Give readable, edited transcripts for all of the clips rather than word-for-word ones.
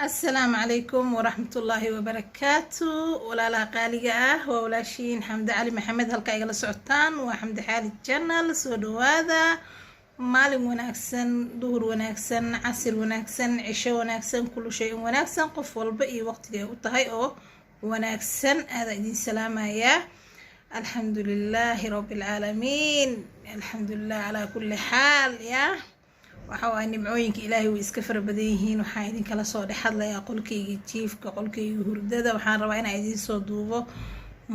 السلام عليكم ورحمة الله وبركاته. ولا لا قالقة ولا شين حمد علي محمد هالكا يقل سعطان وحمد حالي الجنة سودو هذا مالي وناكسن دور وناكسن عسل وناكسن عشاء وناكسن كل شيء وناكسن قف والبقي وقت وطهي او وناكسن هذا دين سلامة يا الحمد لله رب العالمين. الحمد لله على كل حال يا waxaa nimcooyinka ilaahay way iska fara badan yihiin. waxaan idin kala soo dhaxadlayaa qolkayga jiifka qolkayga hurdada. waxaan rabaa inaan idin soo duubo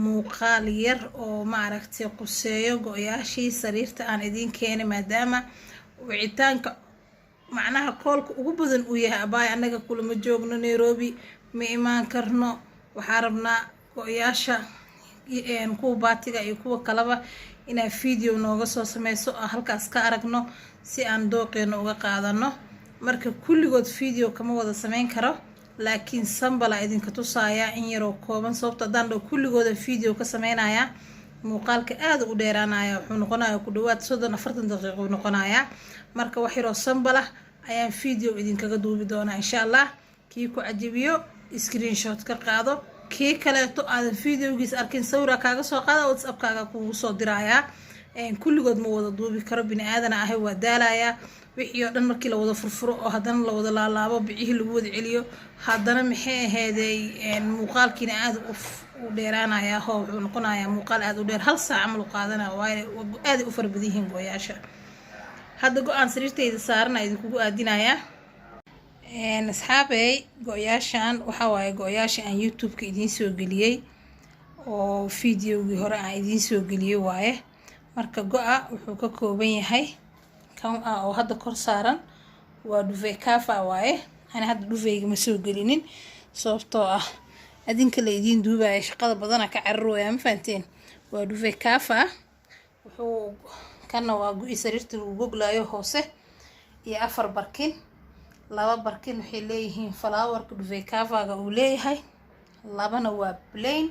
muuqaal yar oo maaragtay quseeyo go'yaashii sariirta aan idin keenay maadaama wicitaanka macnaha koolka ugu badan uu yahay abaay anaga kulama joogno Nairobi ma imaan karno. waxaan rabnaa go'yaasha kuwa baatiga iyo kuwa kalaba inaan video nooga soo sameyso halkaas ka aragno si aan dooqeeno uga qaadano. marka kulligood video kama wada sameyn karo laakiin sambala idinka tusaaya in yar oo kooban sababta hadaan dhow kulligooda video ka sameynaya muuqaalka aad u dheeraanaya wuxuu noqonayaa ku dhawaad 30-40 daqiiqo noqonaya. marka wax yar oo sambala ayaan video idinkaga duubi doonaa insha Allah. kii ku cajibiyo screenshot ka qaado, kii kaleeto aad videogiis arkin sawira kaaga soo qaada WhatsApp kaaga kugu soo diraya. kulligood ma wada duubi karo bini aadan ahay waa daalaya wixii oo dhan markii la wada furfuro oo hadana la wada laalaabo bicihii lagu wada celiyo hadana maxay ahaydey muuqaalkiina aad u dheeraanaya oo wuxuu noqonayaa muuqaal aad u dheer hal saac amal u qaadanaya waa aad u fara badan yihiin gooyaasha. hadda go'aan sariirtayda saarana idinku aadinaya asxaabay go'yaashan waxa waaye go'yaasha aan YouTube-ka idin soo galiyay oo videogii hore aan idin soo galiyay waaye. marka go'a wuxuu ka kooban yahay kan oo hadda kor saaran waa duvet kafa waaye. ana hadda duveyga ma soo galinin sababtoo ah adinka la idin duubaya shaqada badan ka carrooya ma fahanteen. waa duvet kafa wuxuu kana waa go'i sariirta lagu goglaayo hoose iyo 4 barkin. 2 barkin waxay leeyihiin flowerka duvet kafa-ga uu leeyahay, 2na waa plain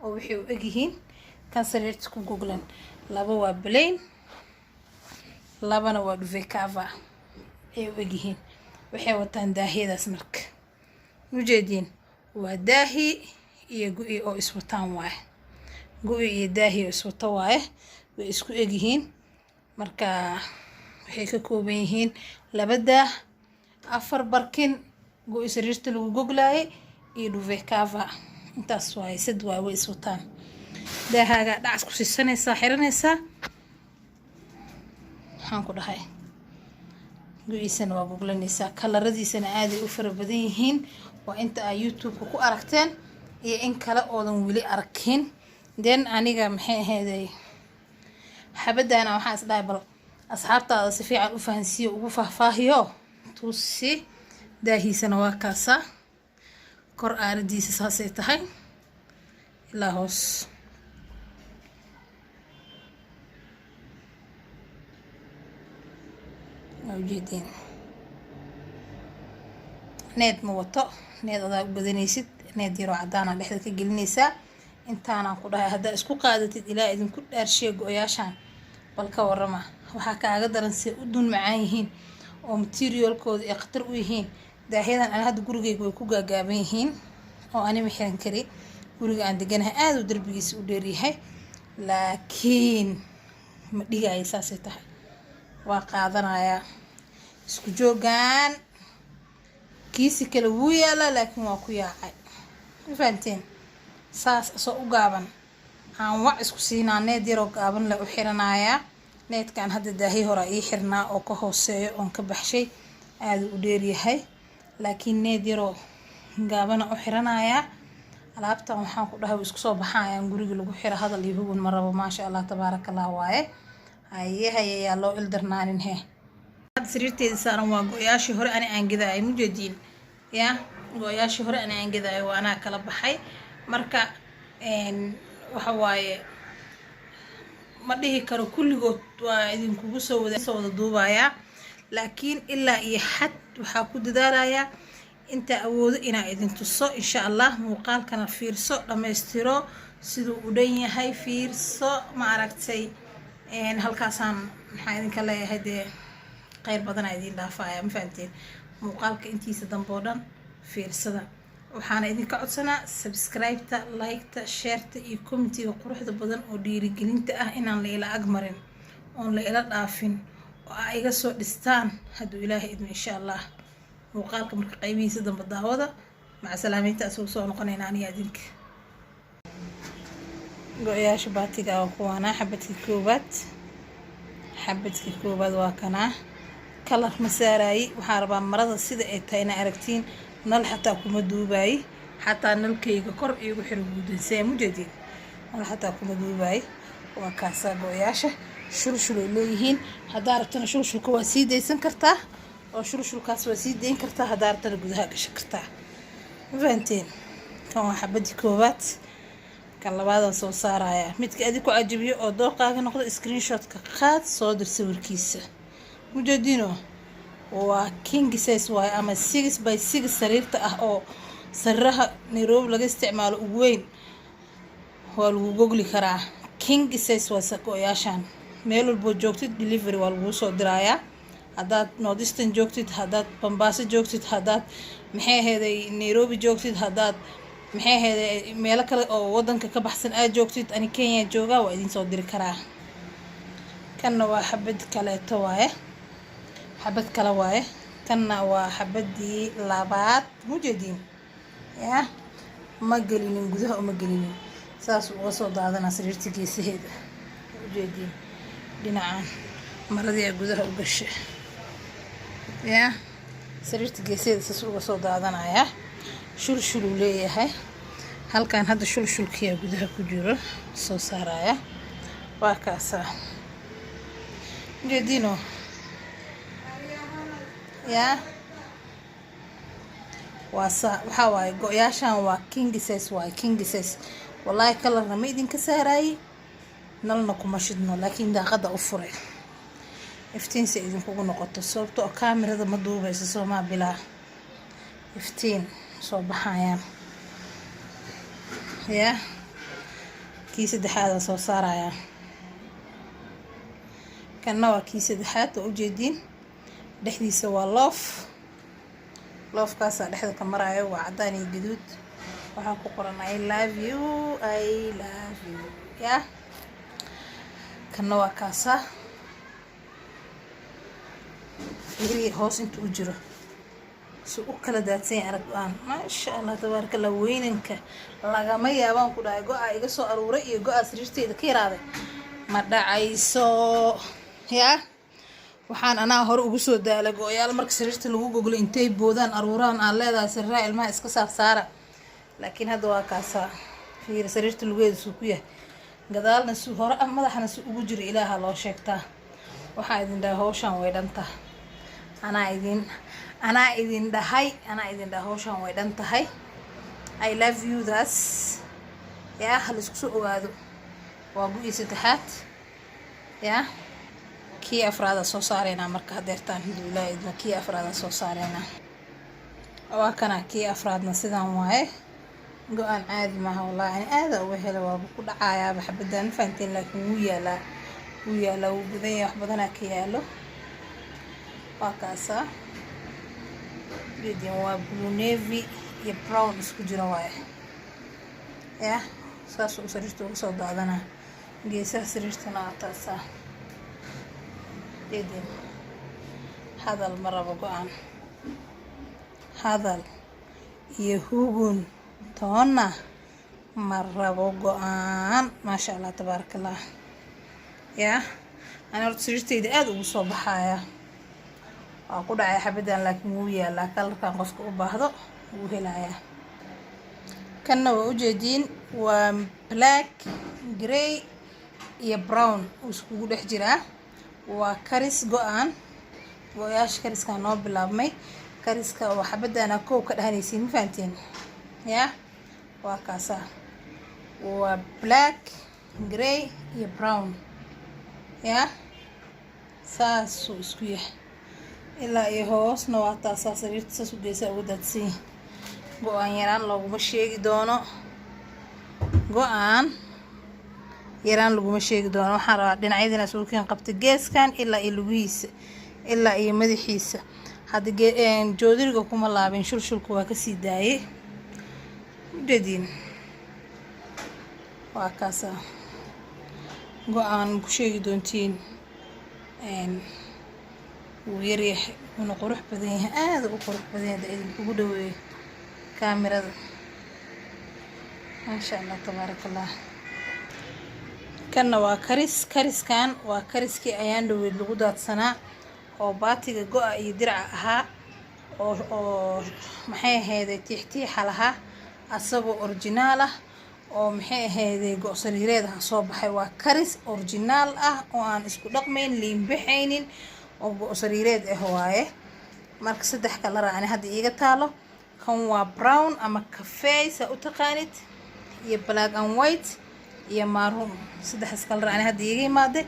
oo waxay u egyihiin kan sariirta ku goglan. 2 waa plain 2na waa duvet kafa ay u egyihiin. waxay wataan daahiyadaas marka mujeedin waa daahi iyo go'i oo iswataan waaye. go'i iyo daahi oo iswata waaye way isku egyihiin. marka waxay ka kooban yihiin 2 daah 4 barkin go'i sariirta lagu goglaayay iyo duvet kafa. intaas waaye sad waa way iswataan. daahaga dhac ku siisanaysa xiranaysa waxaan ku dhahay go'iisana waa goglanaysa. kalaradiisana aad ay u fara badan yihiin waa inta ay YouTube ku aragteen iyo in kale oodan wili arkin. aniga maxay ahaydey xabadana waxaan isdhahay bal asxaabtaada si fiican u fahansiyo ugu faahfaahiyo tusi. daahiisana waa kaasa kor aaradiisa saasay tahay ilaa hoos. ujeedin need ma wato need adaa u badanaysid need yaro cadaan ah dhexda ka gelinaysaa. intaana ku dhahay hadda isku qaadatid ilaa idinku dhaarshay go'yaashan bal ka warama waxa kaaga daran si u dun macaan yihiin oo materialkooda ay khatar u yihiin. daahiyadan aan hadda gurigeyga way ku gaagaaban yihiin oo ani ma xiran kari. guriga aan deganahay aad u darbigiisa u dheer yahay laakiin ma dhigay saasay tahay waa qaadanaya isku joogan. kiisi kale wuu yaala laakiin waa ku yaacay ma fahanteen. saas soo u gaaban aan wax isku siinaa need yar oo gaaban la u xiranaya. needkan hadda daahi hore ii xirnaa oo ka hooseeyo oon ka baxshay aad u dheer yahay laakiin need yar oo gaabana u xiranaya. alaabtan waxaan ku dhahay isku soo baxayaan guriga lagu xiro hadal iyo huban ma rabo maasha Allah tabarakallah waaye. haye loo ildarnaanin he. hadda sariirteeda saaran waa go'yaashii hore ani aan gidaay mujeedin ya go'yaashii hore ani aan gidaay waa anaa kala baxay. marka waxa waaye ma dhihi karo kulligood waa idinkugu soo wada duubaya laakiin ilaa iyo xad waxaa ku dadaalaya inta awoodo inaa idin tuso insha Allah. muuqaalkana fiirso dhameystiro siduu u dhan yahay fiirso ma aragtay. halkaasaan maxaa idinka leeyahay dee khayr badan idin dhaafaya ma fahanteen. muuqaalka intiisa dambe oo dhan fiirsada. waxaana idinka codsanaa subscribe-ta, like-ta, share-ta iyo comment-iga quruxda badan oo dhiirigelinta ah inaan la ila agmarin oon la ila dhaafin oo ay iga soo dhistaan hadduu ilaahay idin insha allah. muuqaalka marka qaybihiisa dambe daawada maca salaamaynta asoo soo noqonayna aniga idinka. go-yaasha baatiga oo kuwaana xabadkii koobaad waa kanaa kalar ma saaraayi. waxaan rabaa marada sida ay tahay ina aragtiin. nal xataa kuma duubaayi, xataa nalkayga kor iigu xiro guudaysee mujeediin. nal xataa kuma duubaayi. waa kaasaa go-yaasha shulshul ay leeyihiin. haddaa rabtana shulshulka waa sii daysan kartaa oo shulshulkaas waa sii dayn kartaa. haddaa rabtana gudaha gashan kartaa. ma fahanteen? kan waa xabadii koobaad. kan labaadaan soo saaraya midka adi ku cajabiyo oo dooqaaga noqdo screenshotka qaad soo dir sawirkiisa. mujeediino waa king size waaye ama 6x6 sariirta ah oo sariiraha Nairobi laga isticmaalo ugu weyn. waa lagu gogli karaa. king size waa go-yaashaan meel walbo joogtid delivery waa lagu soo dirayaa. haddaad Northeastern joogtid, haddaad Mombasa joogtid, haddaad maxay aheeday Nairobi joogtid, haddaad maxay aheeday meelo kale oo wadanka ka baxsan aad joogtid, ani Kenya joogaa waa idin soo diri karaa. kanna waa xabad kaleeto waaye, xabad kale waaye. kanna waa xabadii labaad. mujeediin yaa ma gelinin gudaha uma gelinin, saas uga soo daadanaa sariirta geesaheeda. mujeediin dhinacaan maradii gudaha u gashay yaa sariirta geesaheeda saas uga soo daadanaya. shulshul uu leeyahay. halkan hadda shulshulkiyaa gudaha ku jiro soo saaraya. waa kaasaa mujeediino yaa waxaa waaye go-yaashaan waa king size waaye. king size wallaahi kalarna ma idinka saaraayi, nalna kuma shidno, laakiin daaqada u furay iftiinsa idinkugu noqoto sababto oo kaamirada ma duubayso soomaa bilaa iftiin soo baxayaan. yaa kii saddexaada soo saaraya. kanna waa kii saddexaad oo ujeediin dhexdiisa waa loofkaasaa dhexda ka maraayo. waa caddaan iyo gaduud. waxaa ku qoran I love you yaa. kanna waa kaasaa fiiri hoos inta u jiro si u kala daadsan arag aan maasha allah tabaaraka allah. weynanka lagama yaabaan ku dhahay go-a iga soo aruuray iyo go-a sariirteeda ka yaraaday ma dhacayso yaa. waxaan anaa hore ugu soo daalay go-yaal marka sariirta lagu goglo intay boodaan aruuraan aan leedahay sariiraha ilmaha iska saara. laakiin hadda waa kaasaa fiiri sariirta lugeeda suu ku yahay, gadaalna si hore ah madaxna si ugu jiro ilaaha loo sheegtaa. waxaa idin dhahay hawshaan way dhantahay. anaa idin dhahay hawshaan way dhan tahay. I love you das yaa hal isku soo ogaado. waa gu-ii saddexaad yaa. kii afraada soo saareynaa marka hadeertaan alhamdulilah idma kii afraada soo saareynaa. waa kana kii afraadna sidaan waaye. go-aan caadi maaha wallaahi ani aada uga hela waaba ku dhacayaaba xabadaan fahanteen, laakiin wuu yaalaa wuu badan yahay, wax badanaa ka yaalo. waa kaasaa geediin waa blue navy iyo brown isku jira waaye yaa. saas uu sariirta uga soo daadanaa. geesaha sariirtana waa taasaa geediin. hadal ma rabo go-aan, hadal iyo hugun toonna ma rabo go-aan. maasha allah tabaaraka allah yaa. ani horta sariirtayda aada ugu soo baxaya. waa ku dhacay xabadan laakiin wuu yaalaa. kalarkan qofka u baahdo wuu helayaa. kanna waa ujeediin waa black, grey iyo brown uu iskugu dhex jiraa. waa karis go-aan. go-yaasha kariskaa noo bilaabmay. kariska oo xabadana koow ka dhahanaysiin ma fahanteen yaa. waa kaasaa waa black, grey iyo brown yaa. saasuu isku yahay ilaa iyo hoosna waa taasaa sariirta saas u geysaa ugu daadsan. go-aan yaraan looguma sheegi doono. go-aan yaraan laguma sheegi doono. waxaan rabaa dhinacyadina suuqiin qabta geeskan ilaa iyo lugihiisa ilaa iyo madaxiisa. hadda joodariga kuma laabin, shulshulku waa kasii daayay ujeediin. waa kaasa go-aan ku sheegi doontiin wuu yaryahay, wuuna qurux badan yahay, aada u qurux badan yahay. idinkugu dhaweeyo kaamirada, maasha allah tabaarakallah. kanna waa kariskan waa kariskii ayaan dhaweyd lagu daadsanaa oo baatiga go-a iyo diraca ahaa oo maxay ahayday tiixtiixa lahaa, asagoo originaal ah oo maxay ahayday go-sariireedaha soo baxay. waa karis originaal ah oo aan isku dhaqmayn, liinbaxaynin, oo go-sariireed ah waaye. marka 3 kalar aan hadda iiga taalo. kan waa brown ama kafee saa u taqaanid, iyo black and white iyo maroon. 3 kalar aan hadda iiga imaaday.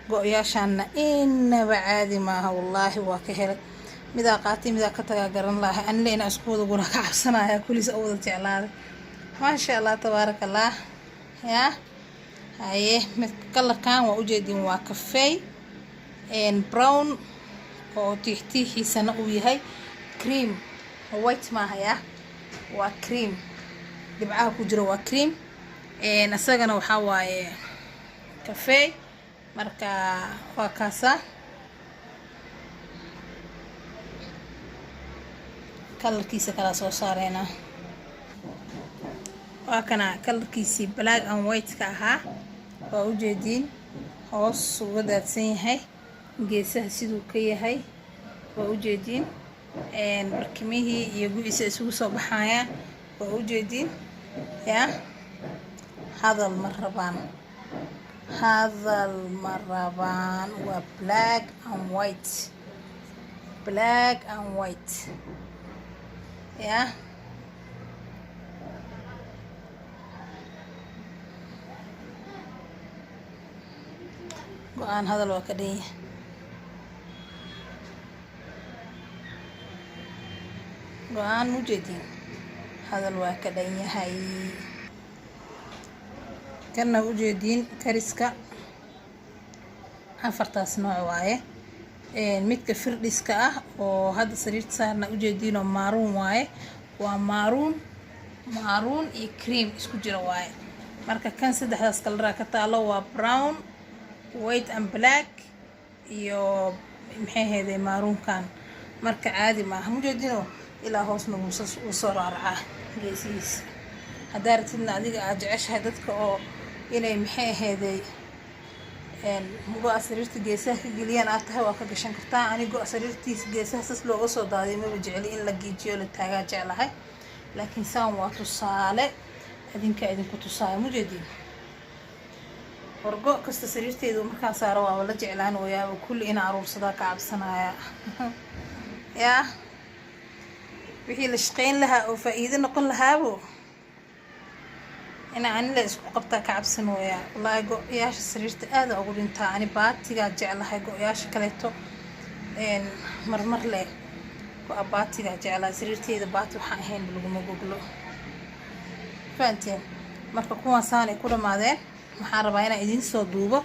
go-yaashaana inaba caadi maaha wallaahi, waa ka helay. midaa qaatay midaa ka tagaa garan lahay, anile inaa isku wada guna ka cabsanaya, kuliis oo wada jeclaaday. maasha allah tabaarakallah. yaa haye mid kalarkan waa ujeedin, waa kafee brown oo tiixtiixiisana uu yahay cream, white maaha. yaa waa cream, dhibcaha ku jira waa cream. asagana waxaa waaye kafee. marka waa kaasa kalarkiisa kala soo saareyna. waa kana kalarkiisii black and white ka ahaa, waa ujeediin. hoos uga daadsan yahay, geesaha siduu ka yahay waa ujeediin. barkimihii iyo gu-iisa isugu soo baxayaan waa ujeediin. yaa hadal ma rabaan, waa black and white, black and white. yaa go-aan hadal waa ka dhan yahay. go-aan ujeediin, hadal waa ka dhan yahay. kana ujeediin kariska 4taas nooc waaye. midka firdhiska ah oo hadda sariirta saarna ujeediin oo maroon waaye. waa maroon iyo cream isku jira waaye. marka kan 3daas kalar ka taalo waa brown, white and black iyo maxay ahayday maroonkan. marka caadi maaha ujeediin, ilaa hoosna wuu soo raaracaa geesihiisa. haddaa ratidna adiga aad jeceshahay dadka oo inay maxay ahayday go-a sariirta geesaha ka geliyaan aad tahay, waa ka gashan kartaa. ani go-a sariirtiisa geesaha sas looga soo daadiyo maba jeceli, in la geejiyo la taagaa jeclahay. laakiin saan waa tusaale idinka idinku tusaayo mujeediin. wargo kasta sariirteedu markaan saaro waaba la jeclaan wayaaba, kulli ina aruursadaa ka cabsanaya. yaa wixii la shaqayn lahaa oo faa'iido noqon lahaabo ina anila isku qabtaa ka cabsan wayaa. wallaahi go-yaasha sariirta aada ugu dhintaa. ani baatigaa jeclahay, go-yaasha kaleeto marmar leh go-a baatigaa jeclahay. sariirteeda baati waxaan ahayn laguma goglo, fahanteen. marka kuwaan saanay ku dhamaadeen. waxaan rabaa inaan idiin soo duubo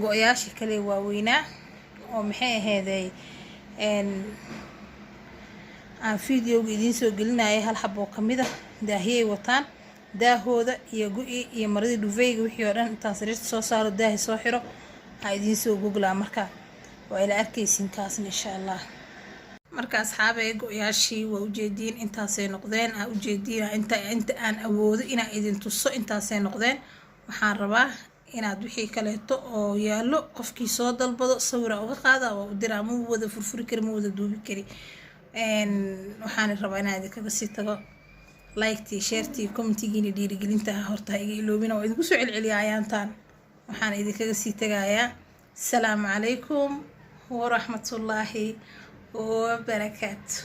go-yaasha kale waaweynaa oo maxay ahayday aan videoga idiin soo gelinayay. hal xabo kamid ah daahiyay wataan, daahooda iyo gu-i iyo maradii dhufeyga wixii oo dhan intaan sariirta soo saaro daahi soo xiro ha idiin soo googlaa. marka waa ila arkaysiin kaasna insha allah. marka asxaabay go-yaashii waa ujeediin intaasay noqdeen. aa ujeediin inta aan awoodo inaan idin tuso intaasay noqdeen. waxaan rabaa inaad wixii kaleeto oo yaallo qofkii soo dalbado sawira uga qaada waa u diraa. ma wada furfuri kari, ma wada duubi kari. waxaan rabaa inaan idinkaga sii tago like-tii, share-tii, comment-giina dhiirigelinta horta iga iloobina. waa idinku soo celceliyaa ayaantaan. waxaan idinkaga sii tagayaa. asalaamu calaykum waraxmatullaahi wabarakaatu.